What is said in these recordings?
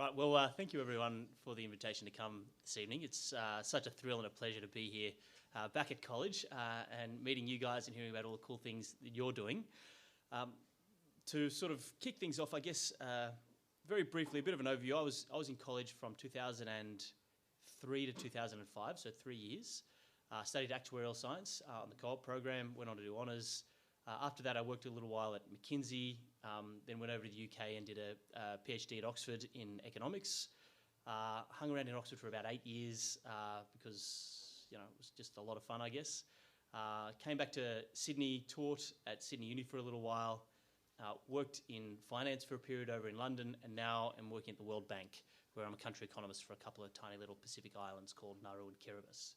right, well, thank you everyone for the invitation to come this evening. It's such a thrill and a pleasure to be here back at college and meeting you guys and hearing about all the cool things that you're doing. To sort of kick things off, I guess, very briefly, a bit of an overview. I was in college from 2003 to 2005, so 3 years. Studied actuarial science on the co-op program, went on to do honours. After that, I worked a little while at McKinsey, then went over to the UK and did a PhD at Oxford in economics. Hung around in Oxford for about 8 years because, you know, it was just a lot of fun, I guess. Came back to Sydney, taught at Sydney Uni for a little while, worked in finance for a period over in London, and now am working at the World Bank, where I'm a country economist for a couple of tiny little Pacific islands called Nauru and Kiribati.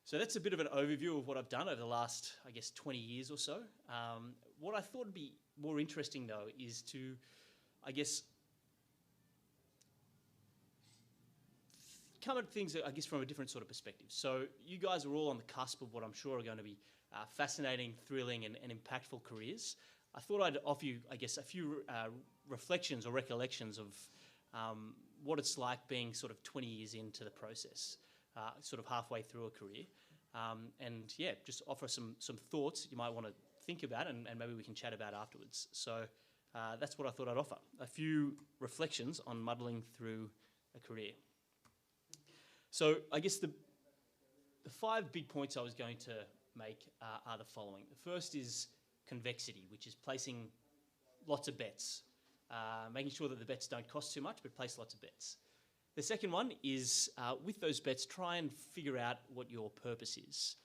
So that's a bit of an overview of what I've done over the last, I guess, 20 years or so. What I thought would be more interesting, though, is to, I guess, come at things, I guess, from a different sort of perspective. So you guys are all on the cusp of what I'm sure are going to be fascinating, thrilling, and impactful careers. I thought I'd offer you, I guess, a few reflections or recollections of what it's like being sort of 20 years into the process. Sort of halfway through a career, and yeah, just offer some thoughts you might want to think about, and maybe we can chat about afterwards. So that's what I thought I'd offer, a few reflections on muddling through a career. So I guess the 5 big points I was going to make are the following. The first is convexity, which is placing lots of bets, making sure that the bets don't cost too much, but place lots of bets. The second one is, with those bets, try and figure out what your purpose is.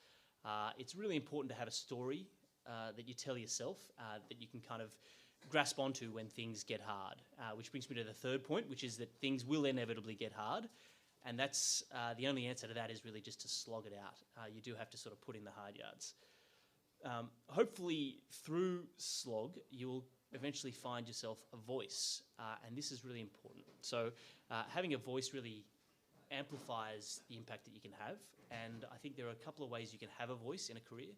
It's really important to have a story that you tell yourself that you can kind of grasp onto when things get hard, which brings me to the third point, which is that things will inevitably get hard, and that's the only answer to that is really just to slog it out. You do have to sort of put in the hard yards. Hopefully, through slog, you'll eventually find yourself a voice, and this is really important. So having a voice really amplifies the impact that you can have, and I think there are a couple of ways you can have a voice in a career.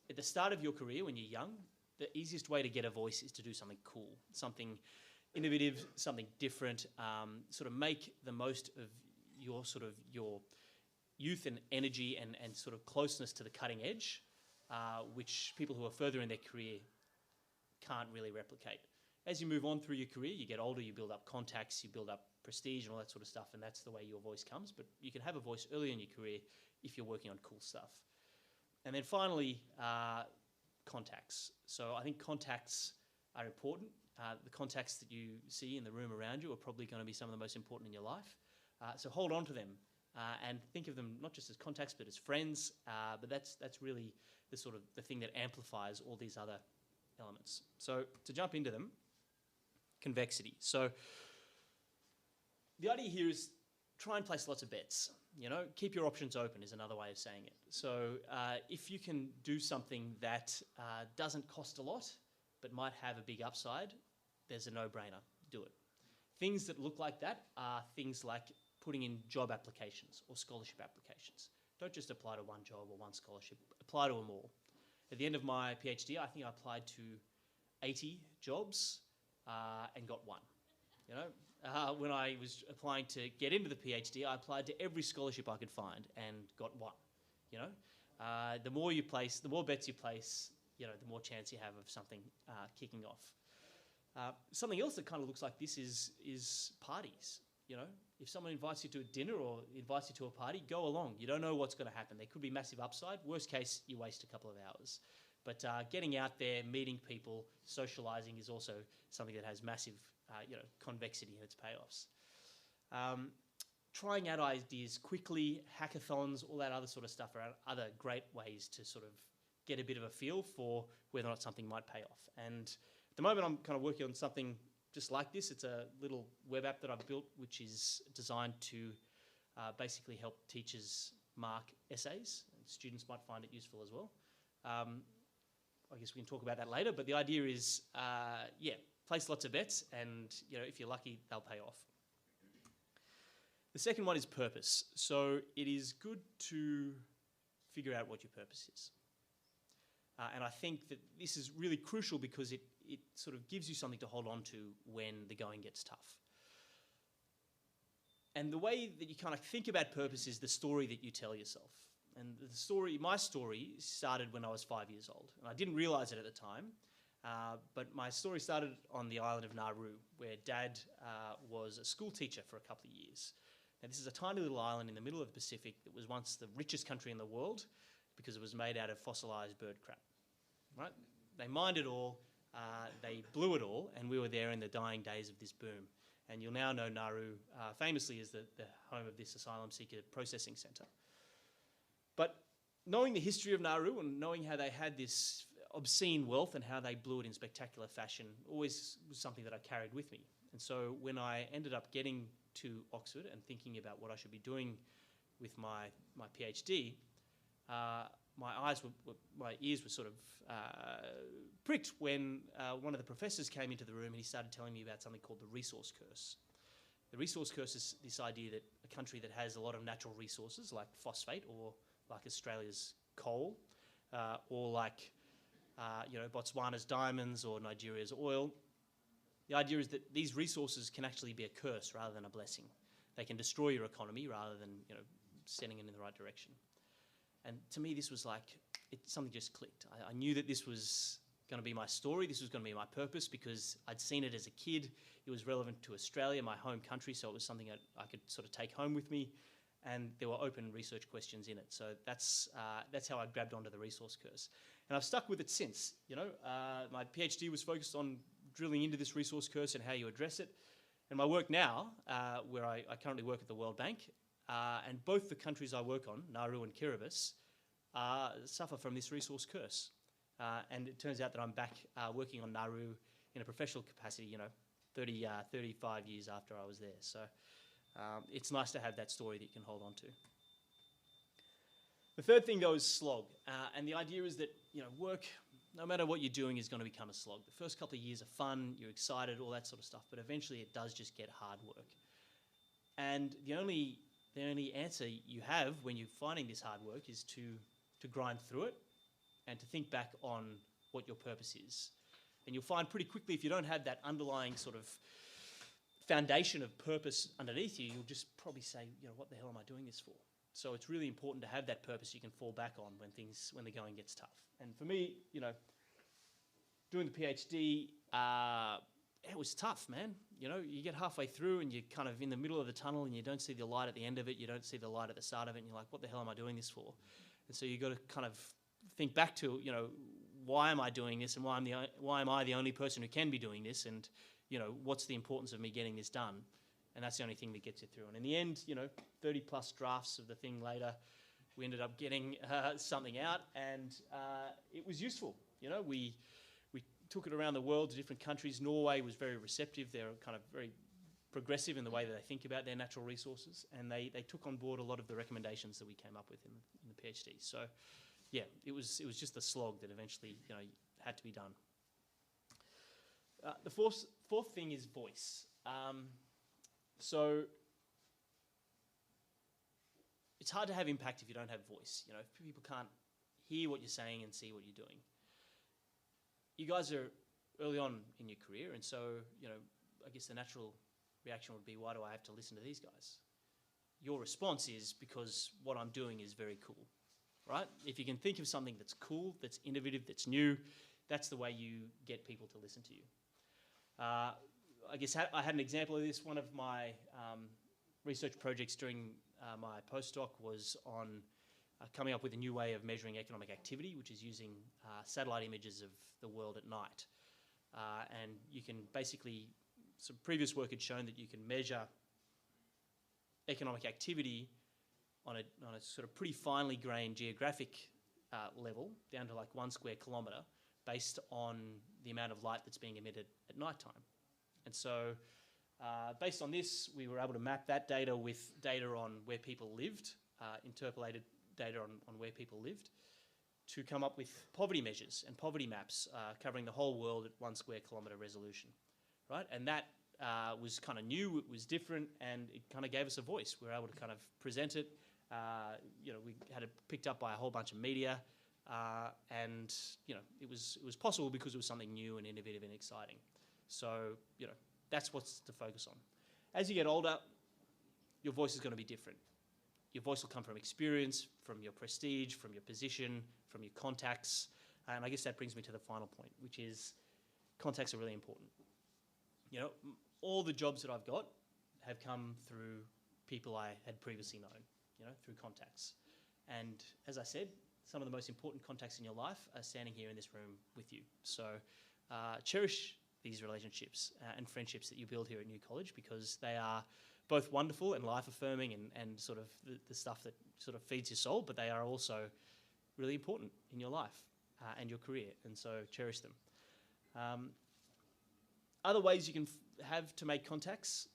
At the start of your career, when you're young, the easiest way to get a voice is to do something cool, something innovative, something different, sort of make the most of your youth and energy and sort of closeness to the cutting edge, which people who are further in their career can't really replicate. As you move on through your career, you get older, you build up contacts, you build up prestige and all that sort of stuff, and that's the way your voice comes. But you can have a voice early in your career if you're working on cool stuff. And then finally, contacts. So I think contacts are important. The contacts that you see in the room around you are probably going to be some of the most important in your life. So hold on to them and think of them not just as contacts but as friends. But that's really the thing that amplifies all these other elements. So to jump into them, convexity. So the idea here is try and place lots of bets. You know, keep your options open is another way of saying it. So if you can do something that doesn't cost a lot but might have a big upside, there's a no-brainer. Do it. Things that look like that are things like putting in job applications or scholarship applications. Don't just apply to one job or one scholarship. Apply to them all. At the end of my PhD, I think I applied to 80 jobs and got one. You know, when I was applying to get into the PhD, I applied to every scholarship I could find and got one. You know, the more you place, the more bets you place, you know, the more chance you have of something kicking off. Something else that kind of looks like this is parties. You know, if someone invites you to a dinner or invites you to a party, go along. You don't know what's going to happen. There could be massive upside. Worst case, you waste a couple of hours. But getting out there, meeting people, socialising is also something that has massive, convexity in its payoffs. Trying out ideas quickly, hackathons, all that other sort of stuff are other great ways to sort of get a bit of a feel for whether or not something might pay off. And at the moment, I'm kind of working on something just like this. It's a little web app that I've built, which is designed to basically help teachers mark essays. And students might find it useful as well. I guess we can talk about that later, but the idea is, place lots of bets, and you know, if you're lucky, they'll pay off. The second one is purpose. So it is good to figure out what your purpose is. And I think that this is really crucial because it sort of gives you something to hold on to when the going gets tough. And the way that you kind of think about purpose is the story that you tell yourself. And my story started when I was 5 years old. And I didn't realize it at the time, but my story started on the island of Nauru, where Dad was a school teacher for a couple of years. Now, this is a tiny little island in the middle of the Pacific that was once the richest country in the world because it was made out of fossilized bird crap, right? They mined it all, they blew it all, and we were there in the dying days of this boom. And you'll now know Nauru famously as the home of this asylum seeker processing centre. But knowing the history of Nauru and knowing how they had this obscene wealth and how they blew it in spectacular fashion always was something that I carried with me. And so when I ended up getting to Oxford and thinking about what I should be doing with my PhD, my ears were sort of pricked when one of the professors came into the room and he started telling me about something called the resource curse. The resource curse is this idea that a country that has a lot of natural resources like phosphate or like Australia's coal or like Botswana's diamonds or Nigeria's oil, the idea is that these resources can actually be a curse rather than a blessing. They can destroy your economy rather than sending it in the right direction. And to me, this was like, something just clicked. I knew that this was going to be my story, this was going to be my purpose because I'd seen it as a kid. It was relevant to Australia, my home country, so it was something that I could sort of take home with me. And there were open research questions in it. So that's how I grabbed onto the resource curse. And I've stuck with it since. My PhD was focused on drilling into this resource curse and how you address it. And my work now, where I currently work at the World Bank, and both the countries I work on, Nauru and Kiribati, suffer from this resource curse. And it turns out that I'm back working on Nauru in a professional capacity, 35 years after I was there. So it's nice to have that story that you can hold on to. The third thing, though, is slog. And the idea is that, work, no matter what you're doing, is going to become a slog. The first couple of years are fun, you're excited, all that sort of stuff, but eventually it does just get hard work. And the only answer you have when you're finding this hard work is to grind through it and to think back on what your purpose is. And you'll find pretty quickly if you don't have that underlying sort of foundation of purpose underneath you, you'll just probably say, what the hell am I doing this for? So it's really important to have that purpose you can fall back on when the going gets tough. And for me, doing the PhD, it was tough, man. You get halfway through and you're kind of in the middle of the tunnel and you don't see the light at the end of it, you don't see the light at the start of it, and you're like, what the hell am I doing this for? And so you've got to kind of think back to, why am I doing this and why am I the only person who can be doing this, and, what's the importance of me getting this done? And that's the only thing that gets you through. And in the end, 30 plus drafts of the thing later, we ended up getting something out, and it was useful. We took it around the world to different countries. Norway was very receptive. They're kind of very progressive in the way that they think about their natural resources, and they took on board a lot of the recommendations that we came up with in the PhD. So, yeah, it was just the slog that eventually had to be done. The fourth thing is voice. So it's hard to have impact if you don't have voice. If people can't hear what you're saying and see what you're doing. You guys are early on in your career, and so, I guess the natural reaction would be, why do I have to listen to these guys? Your response is, because what I'm doing is very cool, right? If you can think of something that's cool, that's innovative, that's new, that's the way you get people to listen to you. I guess I had an example of this. One of my research projects during my postdoc was on coming up with a new way of measuring economic activity, which is using satellite images of the world at night. And you can basically, some previous work had shown that you can measure economic activity on a sort of pretty finely grained geographic level, down to like 1 square kilometre, based on the amount of light that's being emitted at night time. And so based on this, we were able to map that data with data on where people lived, interpolated data on where people lived, to come up with poverty measures and poverty maps covering the whole world at 1 square kilometre resolution, right? And that was kind of new, it was different, and it kind of gave us a voice. We were able to kind of present it. We had it picked up by a whole bunch of media, and it was possible because it was something new and innovative and exciting. So that's what's to focus on. As you get older, your voice is going to be different. Your voice will come from experience, from your prestige, from your position, from your contacts. And I guess that brings me to the final point, which is contacts are really important. You know, all the jobs that I've got have come through people I had previously known, you know, through contacts. And as I said, some of the most important contacts in your life are standing here in this room with you. So cherish these relationships and friendships that you build here at New College, because they are both wonderful and life-affirming and sort of the stuff that sort of feeds your soul, but they are also really important in your life and your career, and so cherish them. Other ways you can have to make contacts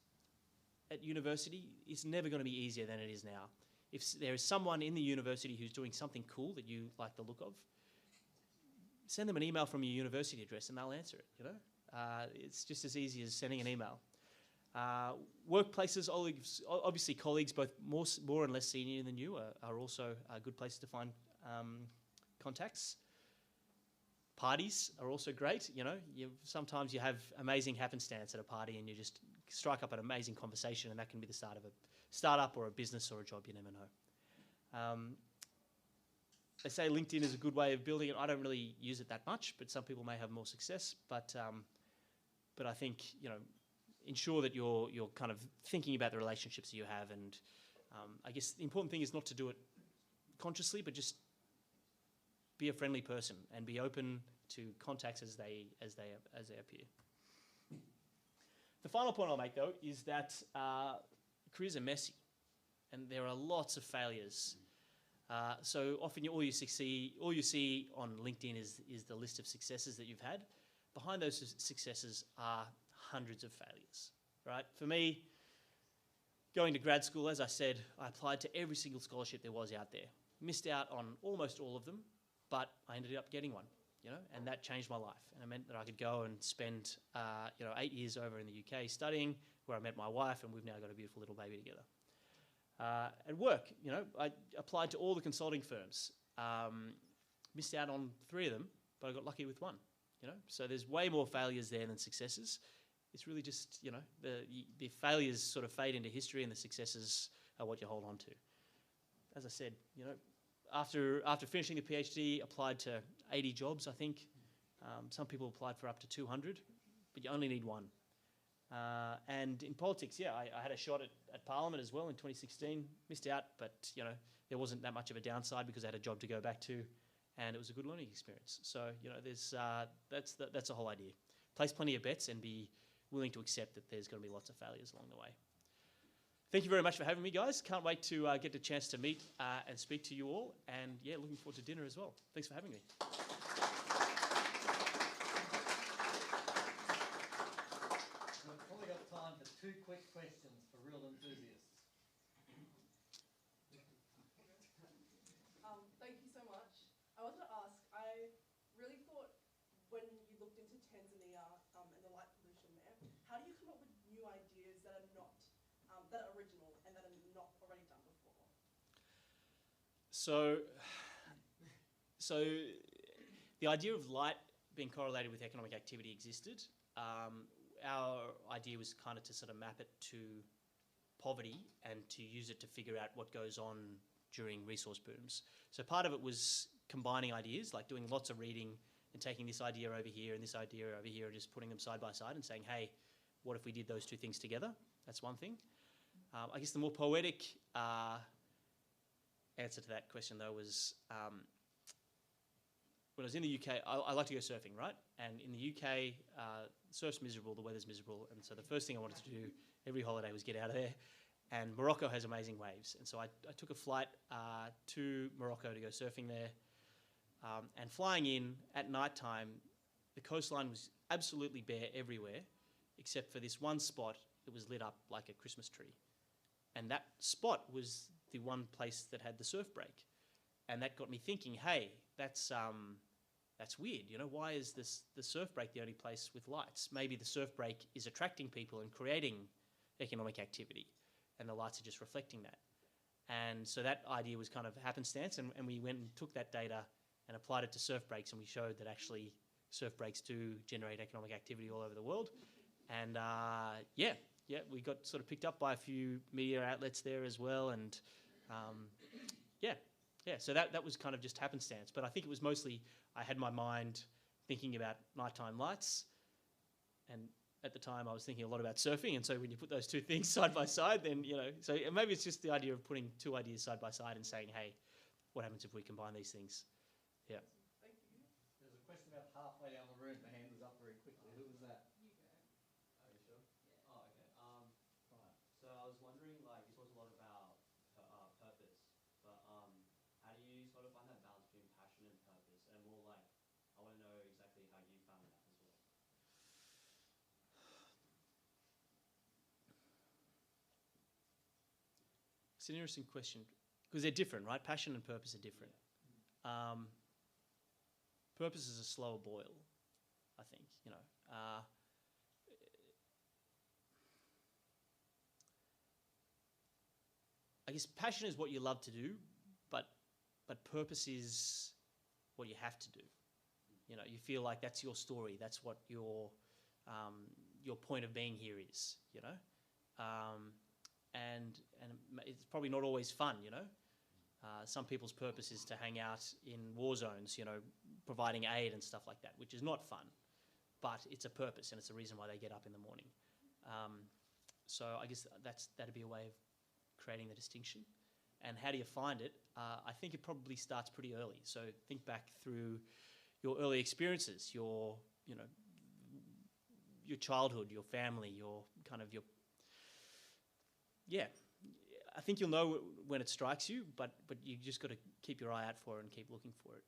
at university is never going to be easier than it is now. If there is someone in the university who's doing something cool that you like the look of, send them an email from your university address and they'll answer it, you know? It's just as easy as sending an email. Workplaces, obviously colleagues, both more and less senior than you, are also good places to find contacts. Parties are also great, you know. Sometimes you have amazing happenstance at a party and you just strike up an amazing conversation, and that can be the start of a startup or a business or a job, you never know. They say LinkedIn is a good way of building it. I don't really use it that much, but some people may have more success. But I think, you know, ensure that you're kind of thinking about the relationships that you have, and I guess the important thing is not to do it consciously, but just be a friendly person and be open to contacts as they appear. The final point I'll make, though, is that careers are messy, and there are lots of failures. So often all you see on LinkedIn is the list of successes that you've had. Behind those successes are hundreds of failures, right? For me, going to grad school, as I said, I applied to every single scholarship there was out there. Missed out on almost all of them, but I ended up getting one, you know, and that changed my life. And it meant that I could go and spend, 8 years over in the UK studying, where I met my wife, and we've now got a beautiful little baby together. At work, you know, I applied to all the consulting firms, missed out on 3 of them, but I got lucky with 1, you know. So there's way more failures there than successes. It's really just, you know, the failures sort of fade into history, and the successes are what you hold on to. As I said, you know, after finishing the PhD, applied to 80 jobs, I think. Some people applied for up to 200, but you only need 1. And in politics, yeah, I had a shot at Parliament as well in 2016. Missed out, but, you know, there wasn't that much of a downside because I had a job to go back to, and it was a good learning experience. So, you know, that's the whole idea. Place plenty of bets and be willing to accept that there's going to be lots of failures along the way. Thank you very much for having me, guys. Can't wait to get the chance to meet and speak to you all. And, yeah, looking forward to dinner as well. Thanks for having me. We've probably got time for 2 quick questions for real enthusiasts. Thank you so much. I wanted to ask, I really thought when you looked into Tanzania and the light pollution there, how do you come up with new ideas that are not, that are original and that are not already done before? So the idea of light being correlated with economic activity existed. Our idea was kind of to sort of map it to poverty and to use it to figure out what goes on during resource booms. So part of it was combining ideas, like doing lots of reading and taking this idea over here and this idea over here and just putting them side by side and saying, hey, what if we did those 2 things together? That's one thing. I guess the more poetic answer to that question, though, was when I was in the UK, I like to go surfing, right? And in the UK, surf's miserable, the weather's miserable, and so the first thing I wanted to do every holiday was get out of there. And Morocco has amazing waves, and so I took a flight to Morocco to go surfing there. And flying in at night time, the coastline was absolutely bare everywhere, except for this one spot that was lit up like a Christmas tree. And that spot was the one place that had the surf break. And that got me thinking, hey, that's weird. You know, why is the surf break the only place with lights? Maybe the surf break is attracting people and creating economic activity, and the lights are just reflecting that. And so that idea was kind of happenstance, and we went and took that data and applied it to surf breaks, and we showed that actually surf breaks do generate economic activity all over the world. And yeah, yeah, we got sort of picked up by a few media outlets there as well, and yeah. So that was kind of just happenstance. But I think it was mostly I had my mind thinking about nighttime lights, and at the time I was thinking a lot about surfing. And so when you put those two things side by side, then so maybe it's just the idea of putting two ideas side by side and saying, hey, what happens if we combine these things? Yeah. Thank you. There's a question about halfway down the room. The hand was up very quickly. Who was that? You go. Are you sure? Yeah. Oh, okay. Right. So I was wondering, like, you talked a lot about purpose, but how do you sort of find that balance between passion and purpose? And more like, I want to know exactly how you found that as well. It's an interesting question because they're different, right? Passion and purpose are different. Purpose is a slower boil, I think. I guess passion is what you love to do, but purpose is what you have to do. You feel like that's your story. That's what your point of being here is. And it's probably not always fun. Some people's purpose is to hang out in war zones, providing aid and stuff like that, which is not fun, but it's a purpose and it's a reason why they get up in the morning. So I guess that'd be a way of creating the distinction. And how do you find it? I think it probably starts pretty early. So think back through your early experiences, your childhood, your family, I think you'll know when it strikes you, but you just got to keep your eye out for it and keep looking for it.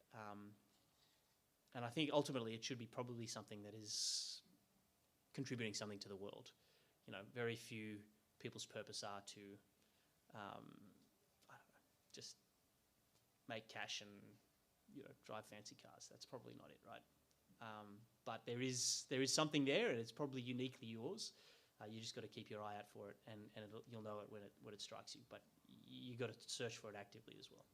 And I think ultimately it should be probably something that is contributing something to the world. Very few people's purpose are to, I don't know, just make cash and drive fancy cars. That's probably not it, right? But there is something there, and it's probably uniquely yours. You just got to keep your eye out for it, and you'll know it when it strikes you. But you got to search for it actively as well.